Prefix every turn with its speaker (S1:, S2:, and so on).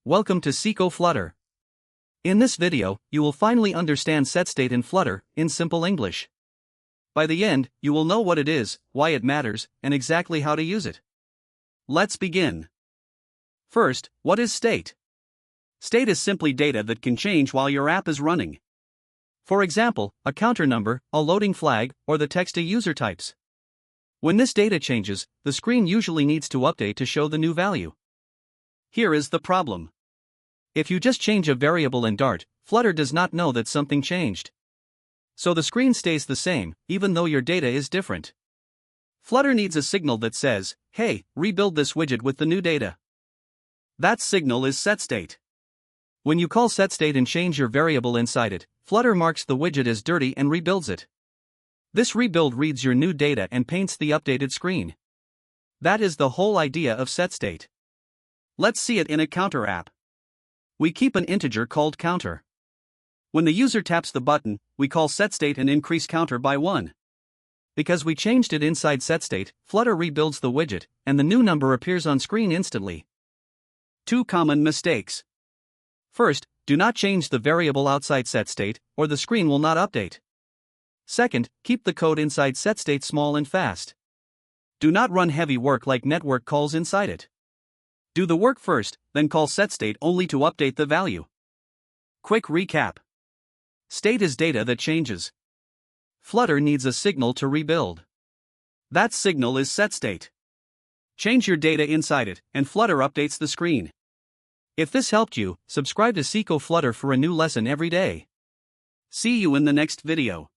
S1: Welcome to Sikho Flutter. In this video, you will finally understand setState in Flutter in simple English. By the end, you will know what it is, why it matters, and exactly how to use it. Let's begin. First, what is state? State is simply data that can change while your app is running. For example, a counter number, a loading flag, or the text a user types. When this data changes, the screen usually needs to update to show the new value. Here is the problem. If you just change a variable in Dart, Flutter does not know that something changed. So the screen stays the same, even though your data is different. Flutter needs a signal that says, "Hey, rebuild this widget with the new data." That signal is setState. When you call setState and change your variable inside it, Flutter marks the widget as dirty and rebuilds it. This rebuild reads your new data and paints the updated screen. That is the whole idea of setState. Let's see it in a counter app. We keep an integer called counter. When the user taps the button, we call setState and increase counter by 1. Because we changed it inside setState, Flutter rebuilds the widget, and the new number appears on screen instantly. 2 common mistakes. First, do not change the variable outside setState, or the screen will not update. Second, keep the code inside setState small and fast. Do not run heavy work like network calls inside it. Do the work first, then call setState only to update the value. Quick recap. State is data that changes. Flutter needs a signal to rebuild. That signal is setState. Change your data inside it, and Flutter updates the screen. If this helped you, subscribe to Sikho Flutter for a new lesson every day. See you in the next video.